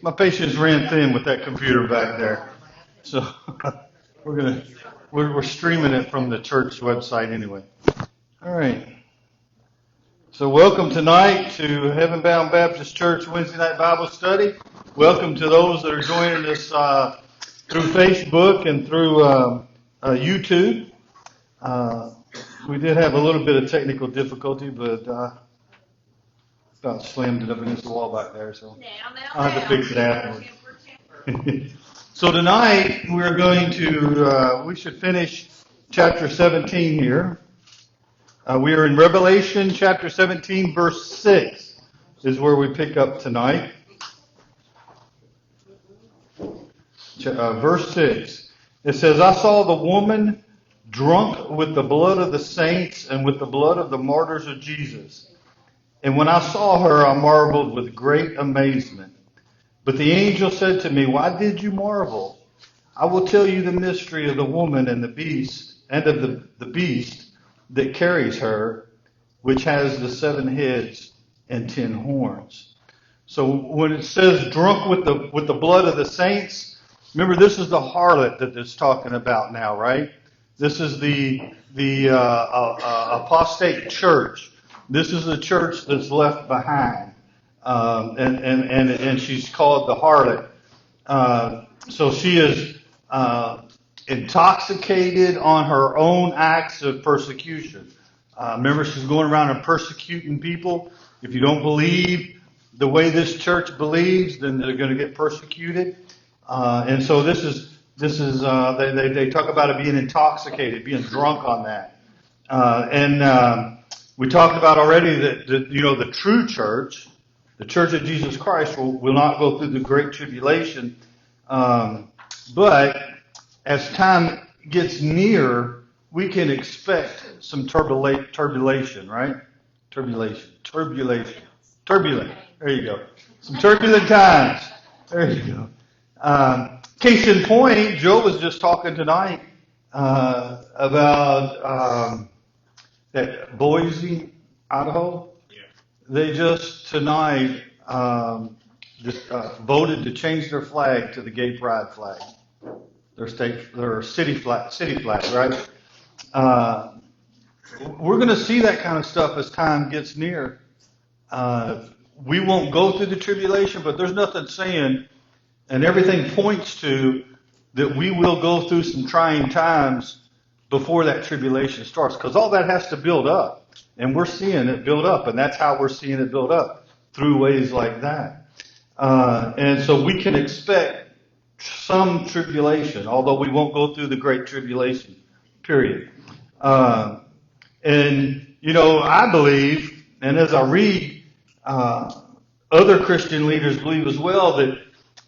My patience ran thin with that computer back there. So we're streaming it from the church website anyway. All right. So welcome tonight to Heaven Bound Baptist Church Wednesday night Bible study. Welcome to those that are joining us through Facebook and through YouTube. We did have a little bit of technical difficulty, but about slammed it up against the wall back there, so I'll have to fix it afterwards. So tonight we're going to, we should finish chapter 17 here. We are in Revelation chapter 17, verse 6 is where we pick up tonight. Verse 6. It says, I saw the woman drunk with the blood of the saints and with the blood of the martyrs of Jesus. And when I saw her, I marveled with great amazement. But the angel said to me, why did you marvel? I will tell you the mystery of the woman and the beast, and of the beast that carries her, which has the 7 heads and 10 horns. So when it says drunk with the blood of the saints, remember this is the harlot that it's talking about now, right? This is the apostate church. This is the church that's left behind. And she's called the harlot. So she is intoxicated on her own acts of persecution. Remember, she's going around and persecuting people. If you don't believe the way this church believes, then they're going to get persecuted. And so this is they talk about it being intoxicated, being drunk on that. We talked about already that the true church, the Church of Jesus Christ, will not go through the Great Tribulation. But as time gets near, we can expect some turbulation, right? Turbulent. There you go. Some turbulent times. There you go. Case in point, Joe was just talking tonight about that Boise, Idaho. They just tonight voted to change their flag to the gay pride flag, their city flag, right? We're going to see that kind of stuff as time gets near. We won't go through the tribulation, but there's nothing saying, and everything points to that we will go through some trying times before that tribulation starts, because all that has to build up. And we're seeing it build up, and that's how we're seeing it build up, through ways like that. And so we can expect some tribulation, although we won't go through the Great Tribulation, period. I believe, and as I read, other Christian leaders believe as well, that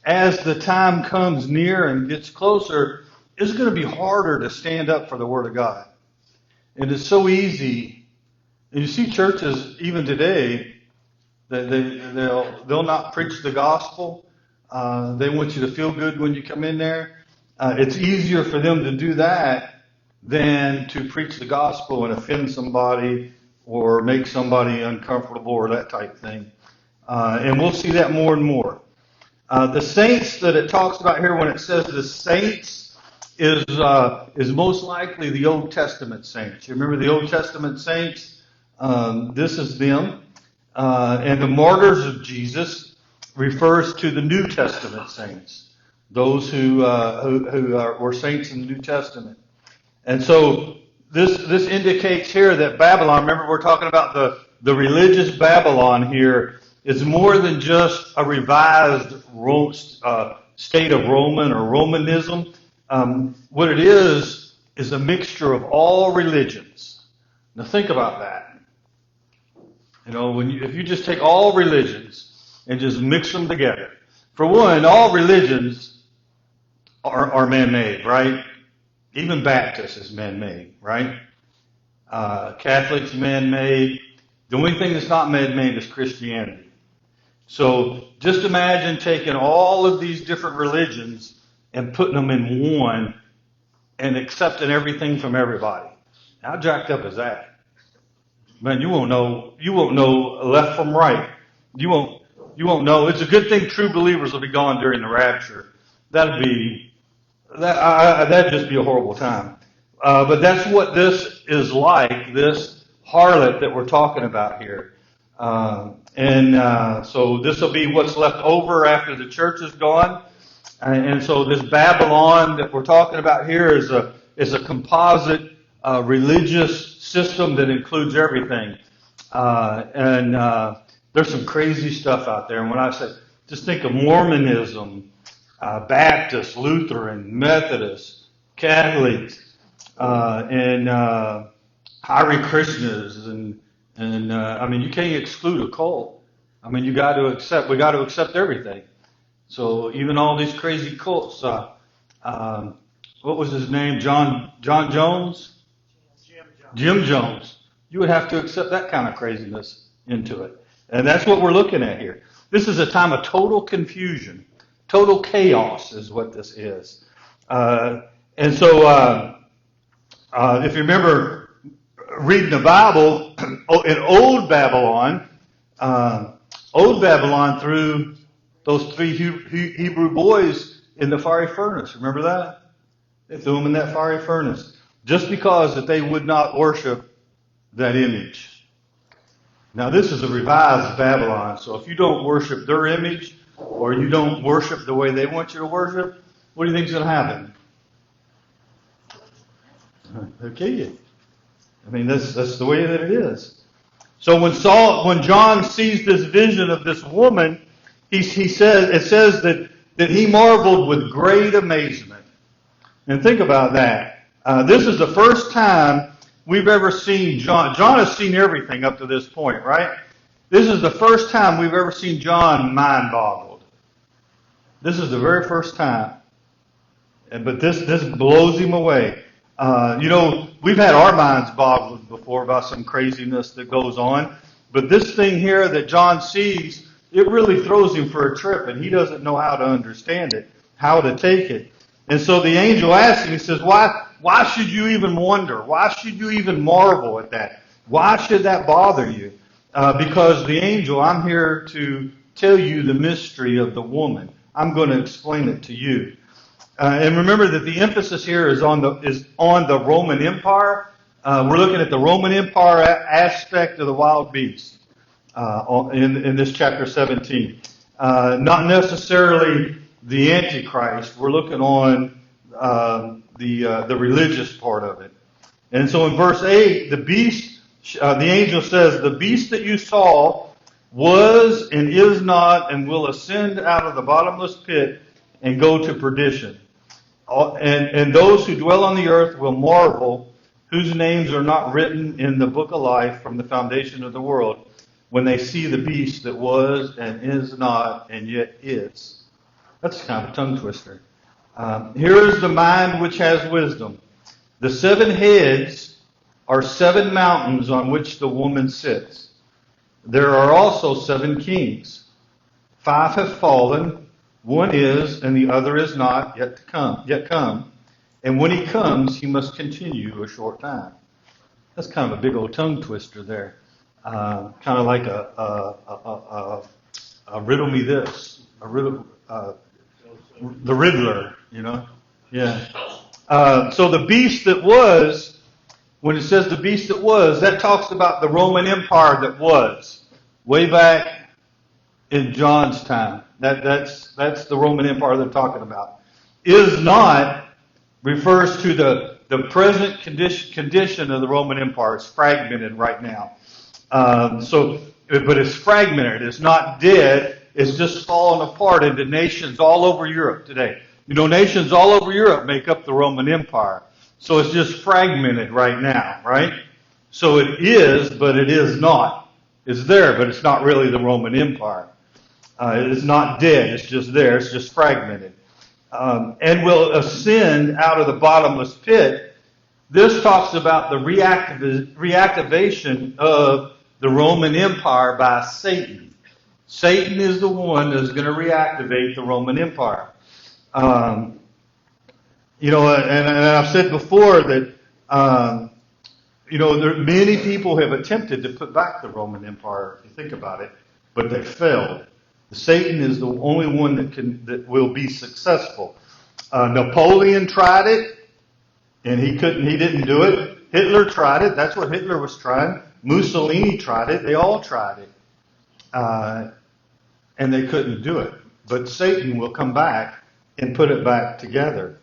as the time comes near and gets closer, it's going to be harder to stand up for the Word of God. And it's so easy. And you see churches even today that they'll not preach the gospel. They want you to feel good when you come in there. It's easier for them to do that than to preach the gospel and offend somebody or make somebody uncomfortable or that type thing. And we'll see that more and more. The saints that it talks about here, when it says the saints, is most likely the Old Testament saints. You remember the Old Testament saints? This is them. And the martyrs of Jesus refers to the New Testament saints, those who were saints in the New Testament. And so this indicates here that Babylon, remember we're talking about the religious Babylon here, is more than just a revised state of Roman or Romanism. What it is a mixture of all religions. Now think about that. If you just take all religions and just mix them together. For one, all religions are man-made, right? Even Baptist is man-made, right? Catholic's man-made. The only thing that's not man-made is Christianity. So just imagine taking all of these different religions and putting them in one and accepting everything from everybody. How jacked up is that? Man, you won't know left from right. You won't You won't know. It's a good thing true believers will be gone during the rapture. That'd just be a horrible time. But that's what this is like, this harlot that we're talking about here. So this will be what's left over after the church is gone. And so this Babylon that we're talking about here is a composite religious system that includes everything. There's some crazy stuff out there. And when I say, just think of Mormonism, Baptist, Lutheran, Methodist, Catholics, and Hare Krishnas, I mean, you can't exclude a cult. I mean, we got to accept everything. So even all these crazy cults, what was his name? John Jones? Jim Jones. You would have to accept that kind of craziness into it. And that's what we're looking at here. This is a time of total confusion. Total chaos is what this is. If you remember reading the Bible, in Old Babylon threw those 3 Hebrew boys in the fiery furnace. Remember that? They threw them in that fiery furnace just because that they would not worship that image. Now this is a revised Babylon, so if you don't worship their image or you don't worship the way they want you to worship, what do you think is going to happen? They'll kill you. I mean, that's the way that it is. So when John sees this vision of this woman, it says that he marveled with great amazement. And think about that. This is the first time we've ever seen John. John has seen everything up to this point, right? This is the first time we've ever seen John mind-boggled. This is the very first time. But this blows him away. We've had our minds boggled before about some craziness that goes on. But this thing here that John sees, it really throws him for a trip, and he doesn't know how to understand it, how to take it. And so the angel asks him, he says, why should you even wonder? Why should you even marvel at that? Why should that bother you? Because the angel, I'm here to tell you the mystery of the woman. I'm going to explain it to you. And remember that the emphasis here is on the Roman Empire. We're looking at the Roman Empire aspect of the wild beast in this chapter 17. Not necessarily the Antichrist. We're looking on the religious part of it. And so in verse 8, the angel says, the beast that you saw was and is not and will ascend out of the bottomless pit and go to perdition. And those who dwell on the earth will marvel, whose names are not written in the book of life from the foundation of the world, when they see the beast that was and is not and yet is. That's kind of a tongue twister. Here is the mind which has wisdom. The 7 heads are 7 mountains on which the woman sits. There are also 7 kings. 5 have fallen, 1 is, and the other is not yet come. And when he comes, he must continue a short time. That's kind of a big old tongue twister there. Kind of like a riddle me this, the Riddler, Yeah. So the beast that was, when it says the beast that was, that talks about the Roman Empire that was, way back in John's time. That's the Roman Empire they're talking about. Is not refers to the present condition of the Roman Empire. It's fragmented right now. But it's fragmented. It's not dead. It's just fallen apart into nations all over Europe today. Nations all over Europe make up the Roman Empire. So it's just fragmented right now, right? So it is, but it is not. It's there, but it's not really the Roman Empire. It is not dead. It's just there. It's just fragmented. And will ascend out of the bottomless pit. This talks about the reactivation of the Roman Empire by Satan. Satan is the one that's going to reactivate the Roman Empire. And I've said before that, many people have attempted to put back the Roman Empire, if you think about it, but they failed. Satan is the only one that will be successful. Napoleon tried it, and he didn't do it. Hitler tried it. That's what Hitler was trying. Mussolini tried it. They all tried it. And they couldn't do it. But Satan will come back and put it back together.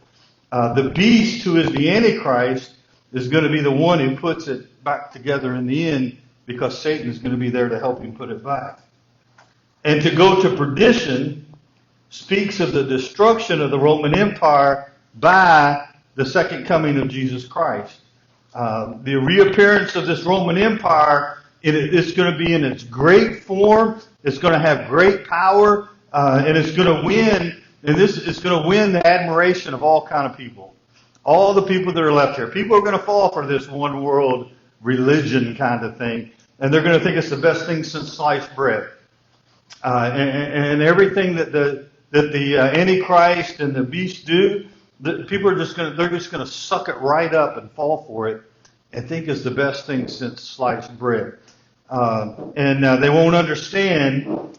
The beast, who is the Antichrist, is going to be the one who puts it back together in the end, because Satan is going to be there to help him put it back. And to go to perdition speaks of the destruction of the Roman Empire by the second coming of Jesus Christ. The reappearance of this Roman Empire, it's going to be in its great form. It's going to have great power, and it's going to win. And this is going to win the admiration of all kind of people, all the people that are left here. People are going to fall for this one world religion kind of thing, and they're going to think it's the best thing since sliced bread. And everything that the Antichrist and the beast do, people are they're just going to suck it right up and fall for it and think it's the best thing since sliced bread. And they won't understand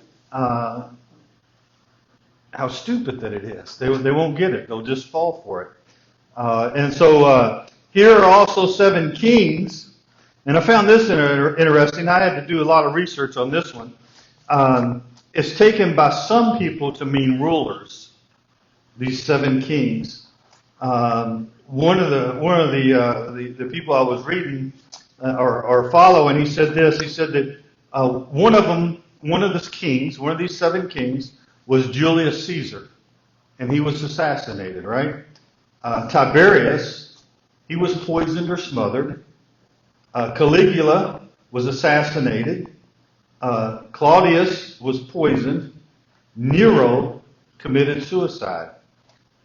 how stupid that it is. They won't get it. They'll just fall for it. And so here are also 7 kings. And I found this interesting. I had to do a lot of research on this one. It's taken by some people to mean rulers. These 7 kings. One of the people I was reading or following, he said this. He said that one of these 7 kings, was Julius Caesar, and he was assassinated. Right? Tiberius, he was poisoned or smothered. Caligula was assassinated. Claudius was poisoned. Nero committed suicide.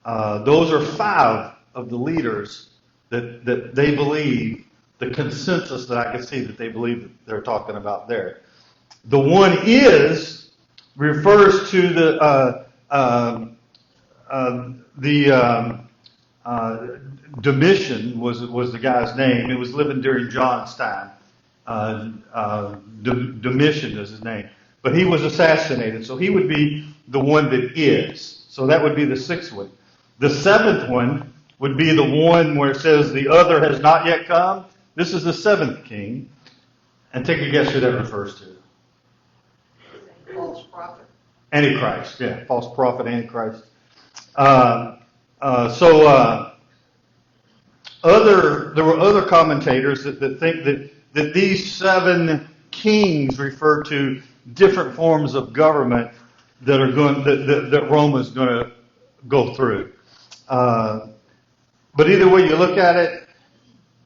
Those are 5 of the leaders that they believe, the consensus that I can see that they believe that they're talking about there. The one refers to Domitian was the guy's name. He was living during John's time. Domitian is his name. But he was assassinated, so he would be the one that is. So that would be the 6th one. The 7th one would be the one where it says the other has not yet come. This is the 7th king. And take a guess who that refers to. False prophet. Antichrist, yeah. False prophet, Antichrist. There were other commentators that think that these 7 kings refer to different forms of government that Rome is going to go through. But either way you look at it,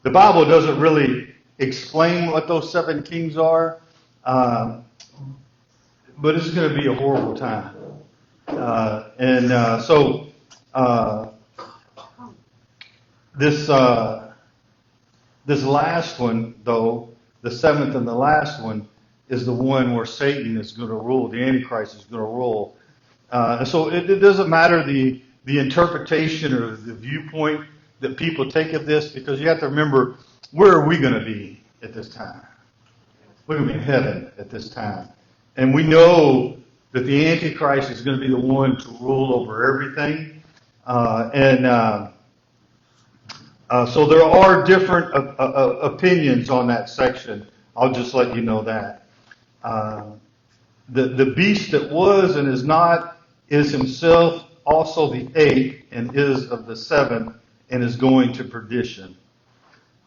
the Bible doesn't really explain what those 7 kings are. But it's going to be a horrible time. This last one, though, the 7th and the last one, is the one where Satan is going to rule. The Antichrist is going to rule. So it doesn't matter the interpretation or the viewpoint that people take of this, because you have to remember, where are we going to be at this time? We're going to be in heaven at this time. And we know that the Antichrist is going to be the one to rule over everything. So there are different opinions on that section. I'll just let you know that. The beast that was and is not is himself also the 8th and is of the 7th and is going to perdition.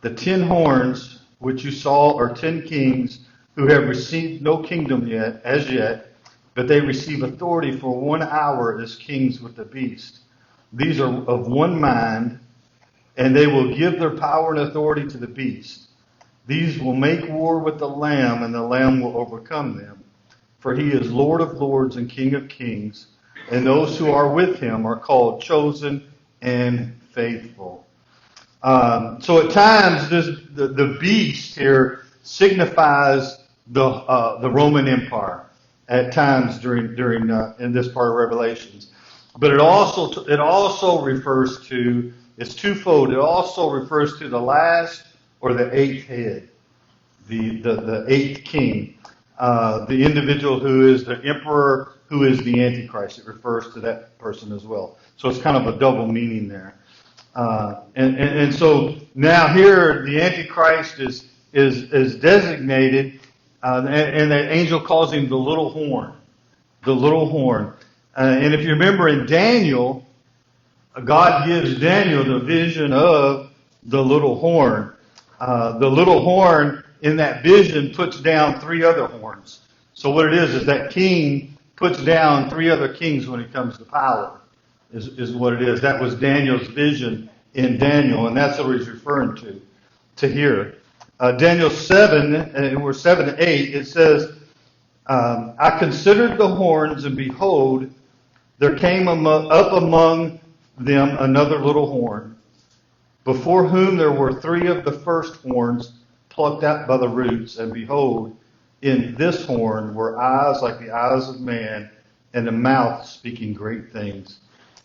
The 10 horns which you saw are 10 kings who have received no kingdom as yet, but they receive authority for 1 hour as kings with the beast. These are of one mind, and they will give their power and authority to the beast. These will make war with the Lamb, and the Lamb will overcome them. For he is Lord of lords and King of kings, and those who are with him are called chosen and faithful. So at times, the beast here signifies the Roman Empire at times during in this part of Revelations. But it also refers to, it's twofold. It also refers to the last or the 8th head, the 8th king, the individual who is the emperor who is the Antichrist. It refers to that person as well. So it's kind of a double meaning there. And so now here the Antichrist is designated, and the angel calls him the little horn. The little horn. And if you remember in Daniel, God gives Daniel the vision of the little horn. The little horn in that vision puts down three other horns. So what it is that king puts down three other kings when he comes to power, is what it is. That was Daniel's vision in Daniel, and that's what he's referring to here. Daniel 7, and we're 7 to 8, it says, I considered the horns, and behold, there came up among them another little horn, before whom there were three of the first horns plucked out by the roots. And behold, in this horn were eyes like the eyes of man, and a mouth speaking great things.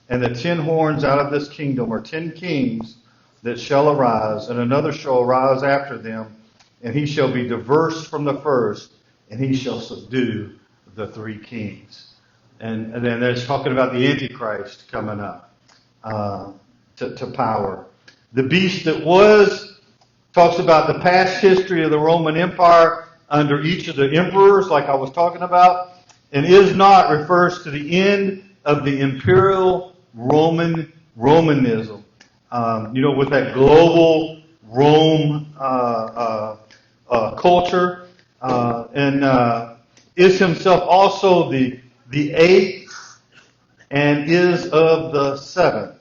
And the 10 horns out of this kingdom are 10 kings that shall arise, and another shall arise after them, and he shall be diverse from the first, and he shall subdue the three kings. And then there's talking about the Antichrist coming up to power. The beast that was talks about the past history of the Roman Empire under each of the emperors, like I was talking about. And is not refers to the end of the imperial Romanism. With that global Rome culture. And is himself also the eighth and is of the seventh.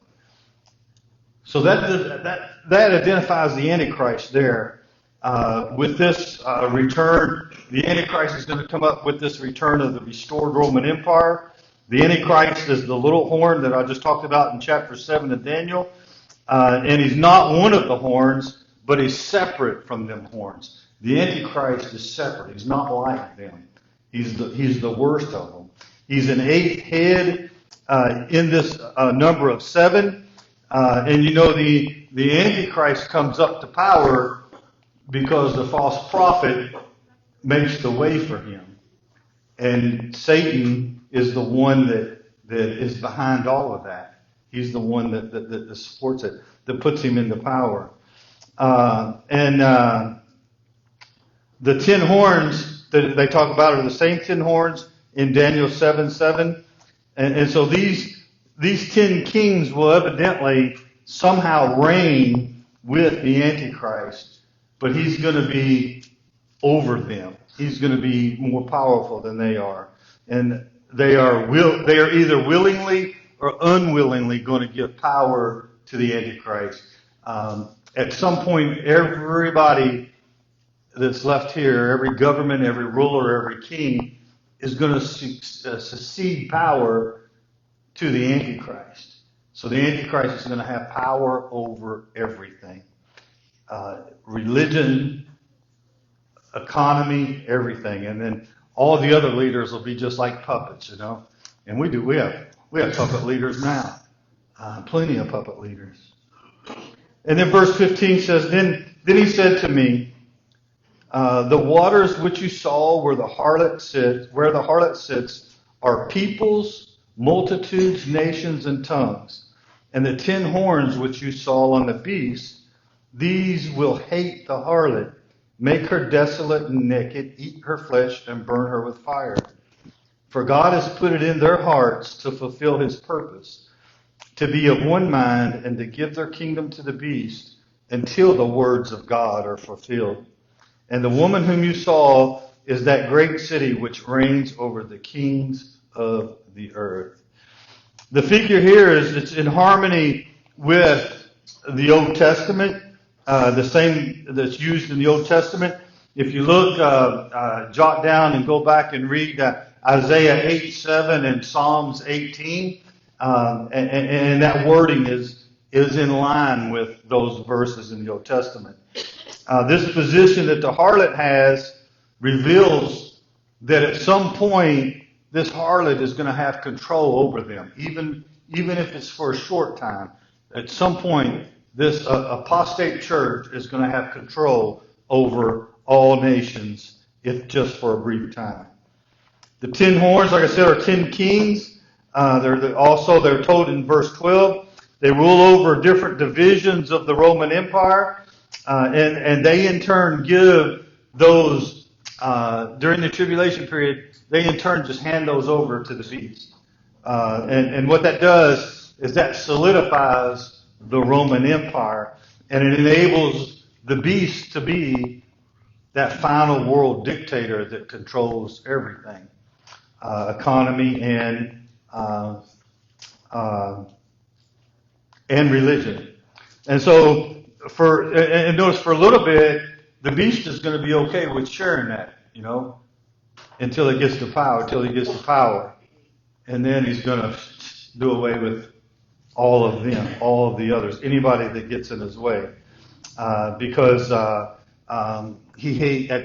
So that identifies the Antichrist there. With this return, the Antichrist is going to come up with this return of the restored Roman Empire. The Antichrist is the little horn that I just talked about in chapter 7 of Daniel. And he's not one of the horns, but he's separate from them horns. The Antichrist is separate. He's not like them. He's the worst of them. He's an eighth head in this number of 7. And the Antichrist comes up to power because the false prophet makes the way for him. And Satan is the one that is behind all of that. He's the one that supports it, that puts him into power. And the 10 horns that they talk about are the same 10 horns in Daniel 7:7. And so these 10 kings will evidently somehow reign with the Antichrist. But he's going to be over them. He's going to be more powerful than they are. And they are either willingly or unwillingly going to give power to the Antichrist. At some point, everybody that's left here, every government, every ruler, every king, is going to succeed power to the Antichrist. So the Antichrist is going to have power over everything. Religion, economy, everything. And then all the other leaders will be just like puppets, And we have puppet leaders now. Plenty of puppet leaders. And then verse 15 says, Then he said to me, the waters which you saw where the harlot sits, are peoples, multitudes, nations, and tongues. And the 10 horns which you saw on the beast, these will hate the harlot, make her desolate and naked, eat her flesh, and burn her with fire. For God has put it in their hearts to fulfill his purpose, to be of one mind, and to give their kingdom to the beast, until the words of God are fulfilled. And the woman whom you saw is that great city which reigns over the kings of the earth. The figure here it's in harmony with the Old Testament. The same that's used in the Old Testament. If you look, jot down and go back and read Isaiah 8:7 and Psalms 18, and that wording is in line with those verses in the Old Testament. This position that the harlot has reveals that at some point this harlot is going to have control over them, even if it's for a short time. At some point, this apostate church is going to have control over all nations, if just for a brief time. The 10 horns, like I said, are 10 kings. They're told in verse 12. They rule over different divisions of the Roman Empire, and they in turn give those during the tribulation period. They in turn just hand those over to the beast, and what that does is that solidifies the Roman Empire, and it enables the beast to be that final world dictator that controls everything, economy uh, uh, and religion. And so, and notice for a little bit, the beast is going to be okay with sharing that, until it gets to power, and then he's going to do away with all of them, all of the others, anybody that gets in his way, because at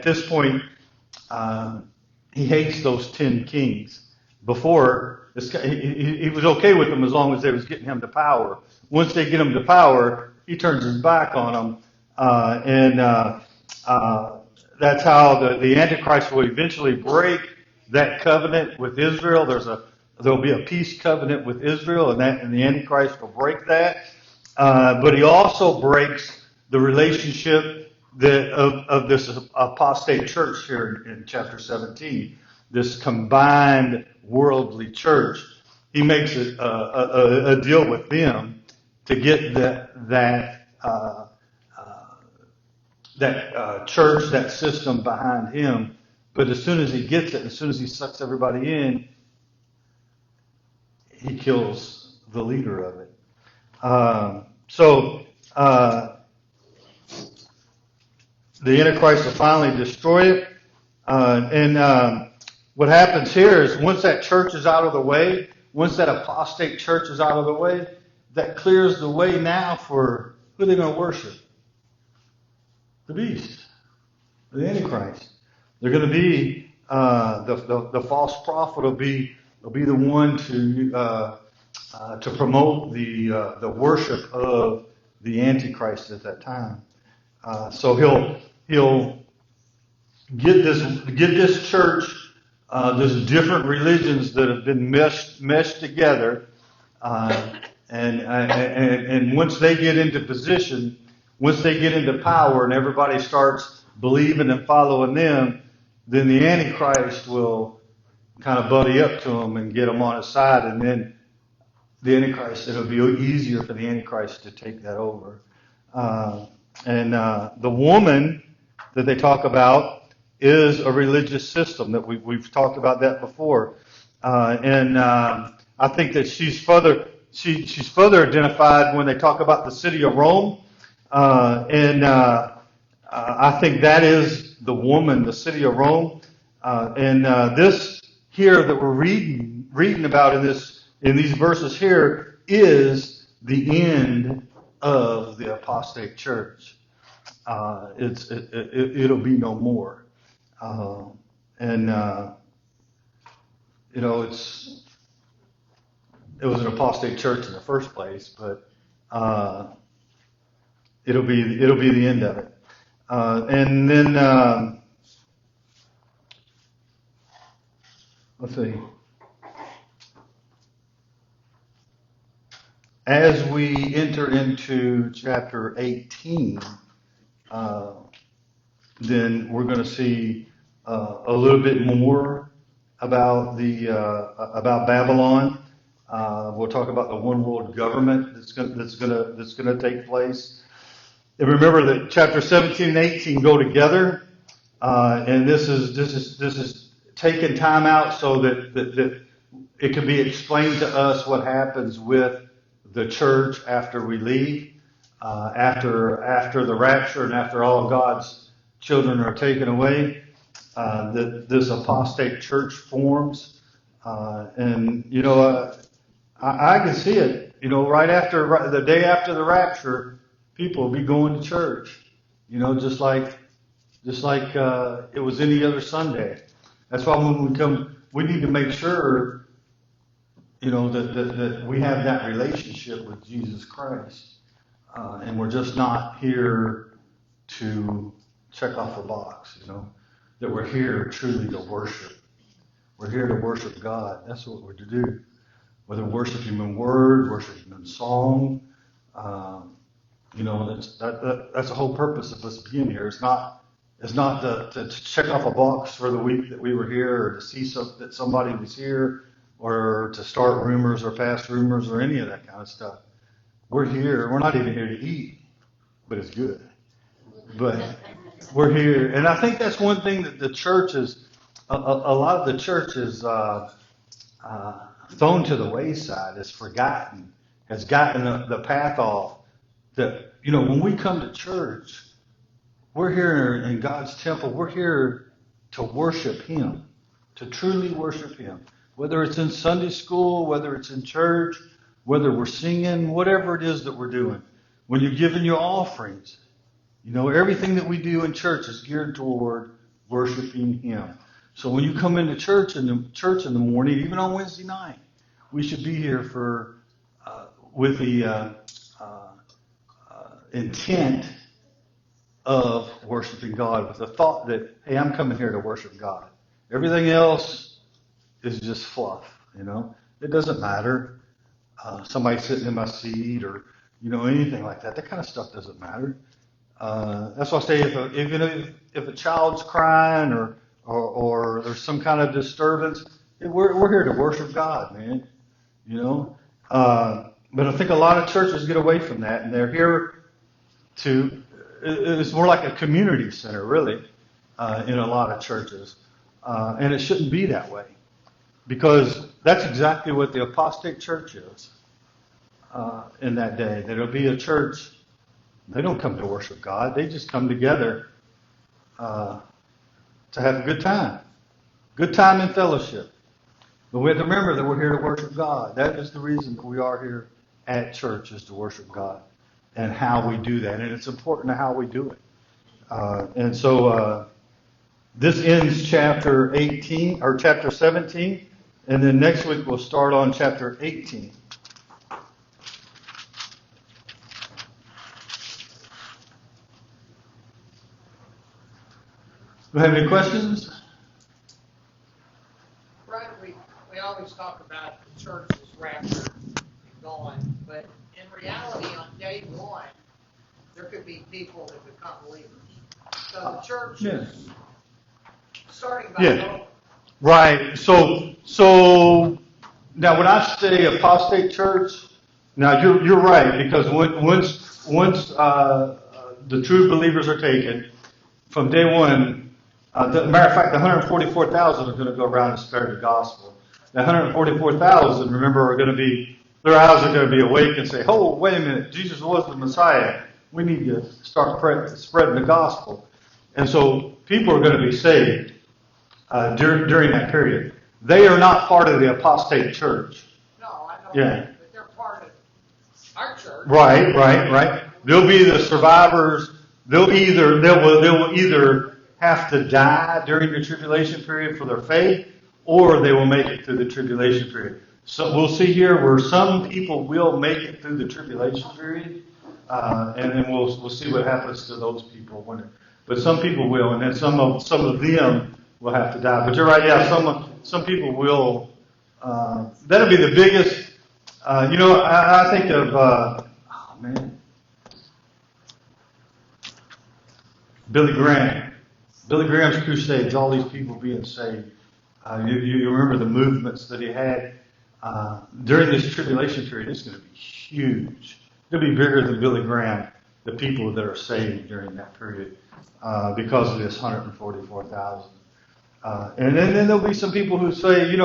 this point. He hates those 10 kings. Before, he was okay with them as long as they was getting him to power. Once they get him to power, he turns his back on them, and that's how the Antichrist will eventually break that covenant with Israel. There'll be a peace covenant with Israel, and the Antichrist will break that. But he also breaks the relationship of this apostate church here in chapter 17, this combined worldly church. He makes a deal with them to get that church, that system behind him. But as soon as he gets it, as soon as he sucks everybody in, he kills the leader of it. The Antichrist will finally destroy it. What happens here is once that church is out of the way, once that apostate church is out of the way, that clears the way now for who they're going to worship. The beast, the Antichrist. They're going to be the false prophet will be the one to promote the worship of the Antichrist at that time. So he'll get this church, there's different religions that have been meshed together, and once they get into position, once they get into power, and everybody starts believing and following them, then the Antichrist will kind of buddy up to them and get them on his side, and then the Antichrist, it'll be easier for the Antichrist to take that over. The woman that they talk about is a religious system that we've talked about that before, I think that she's further identified when they talk about the city of Rome, I think that is the woman, the city of Rome, this here that we're reading about in these verses here is the end of the apostate church. It'll be no more. It was an apostate church in the first place, but it'll be the end of it. Let's see. As we enter into chapter 18, then we're going to see a little bit more about about Babylon. We'll talk about the one world government that's going to take place. And remember that chapter 17 and 18 go together, and this is taking time out so that it can be explained to us what happens with the church after we leave, after the rapture, and after all of God's children are taken away. That this apostate church forms, I can see it. Right after the day after the rapture, people will be going to church. Just like it was any other Sunday. That's why when we come, we need to make sure, that we have that relationship with Jesus Christ, and we're just not here to check off a box. That we're here truly to worship We're here to worship God. That's what we're to do. Whether worship Him in word, worship Him in song, that's the whole purpose of us being here. It's not to check off a box for the week that we were here, or to see that somebody was here, or to start rumors or pass rumors or any of that kind of stuff. We're here. We're not even here to eat, but it's good. But we're here, and I think that's one thing that the church is. A lot of the church is thrown to the wayside, is forgotten, has gotten the path off. That when we come to church, we're here in God's temple. We're here to worship Him, to truly worship Him. Whether it's in Sunday school, whether it's in church, whether we're singing, whatever it is that we're doing. When you're giving your offerings, everything that we do in church is geared toward worshiping Him. So when you come into church in the morning, even on Wednesday night, we should be here with the intent of worshiping God, with the thought that, hey, I'm coming here to worship God. Everything else is just fluff. It doesn't matter. Somebody sitting in my seat or anything like that. That kind of stuff doesn't matter. That's why I say if a child's crying or there's some kind of disturbance, we're here to worship God, man. But I think a lot of churches get away from that, and they're here it's more like a community center, really, in a lot of churches. And it shouldn't be that way, because that's exactly what the apostate church is in that day. That it'll be a church, they don't come to worship God, they just come together to have a good time in fellowship. But we have to remember that we're here to worship God. That is the reason that we are here at church, is to worship God, and how we do that. And it's important to how we do it. And so this ends chapter 18 or chapter 17, and then next week we'll start on chapter 18. Do you have any questions? Right, we always talk about the church is raptured and gone, but in reality, on day one, there could be people that become believers. So the church is starting back over. Right. So now when I say apostate church, now you're right, because once the true believers are taken, from day one. Matter of fact, the 144,000 are going to go around and spread the gospel. The 144,000, remember, their eyes are going to be awake and say, "Oh, wait a minute, Jesus was the Messiah. We need to start spreading the gospel." And so people are going to be saved during that period. They are not part of the apostate church. No, I know Yeah. that, but they're part of our church. Right. They'll be the survivors. They will either have to die during the tribulation period for their faith, or they will make it through the tribulation period. So we'll see here where some people will make it through the tribulation period, and then we'll see what happens to those people but some people will, and then some of them will have to die. But you're right, yeah, some people will. That'll be the biggest. I think of Billy Graham. Billy Graham's crusades, all these people being saved. You remember the movements that he had during this tribulation period. It's going to be huge. It'll be bigger than Billy Graham, the people that are saved during that period, because of this 144,000. And then there'll be some people who say,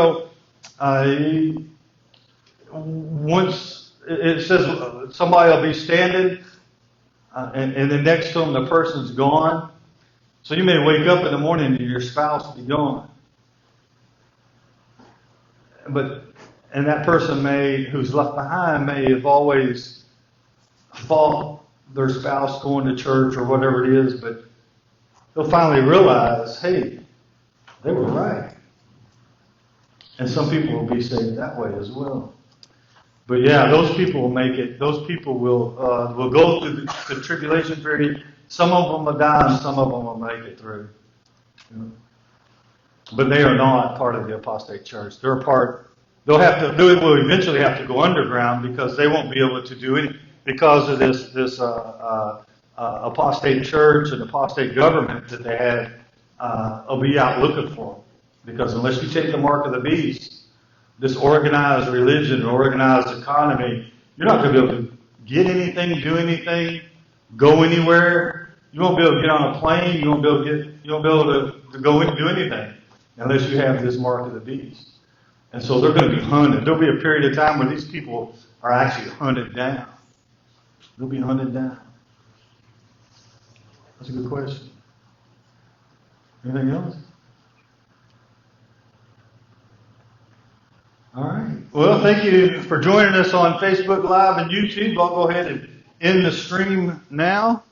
once it says somebody will be standing, and then next to them the person's gone. So you may wake up in the morning and your spouse will be gone. And that person who's left behind may have always thought their spouse going to church or whatever it is, but they'll finally realize, hey, they were right. And some people will be saved that way as well. But yeah, those people will make it. Those people will go through the tribulation period. Some of them will die, and some of them will make it through. but they are not part of the apostate church. They're a part. They will eventually have to go underground because they won't be able to do any because of this apostate church and apostate government that they had. Will be out looking for them because unless you take the mark of the beast, this organized religion, organized economy, you're not going to be able to get anything, do anything, go anywhere. You won't be able to get on a plane. You won't be able to go and do anything unless you have this mark of the beast. And so they're going to be hunted. There'll be a period of time where these people are actually hunted down. They'll be hunted down. That's a good question. Anything else? All right. Well, thank you for joining us on Facebook Live and YouTube. I'll go ahead and end the stream now.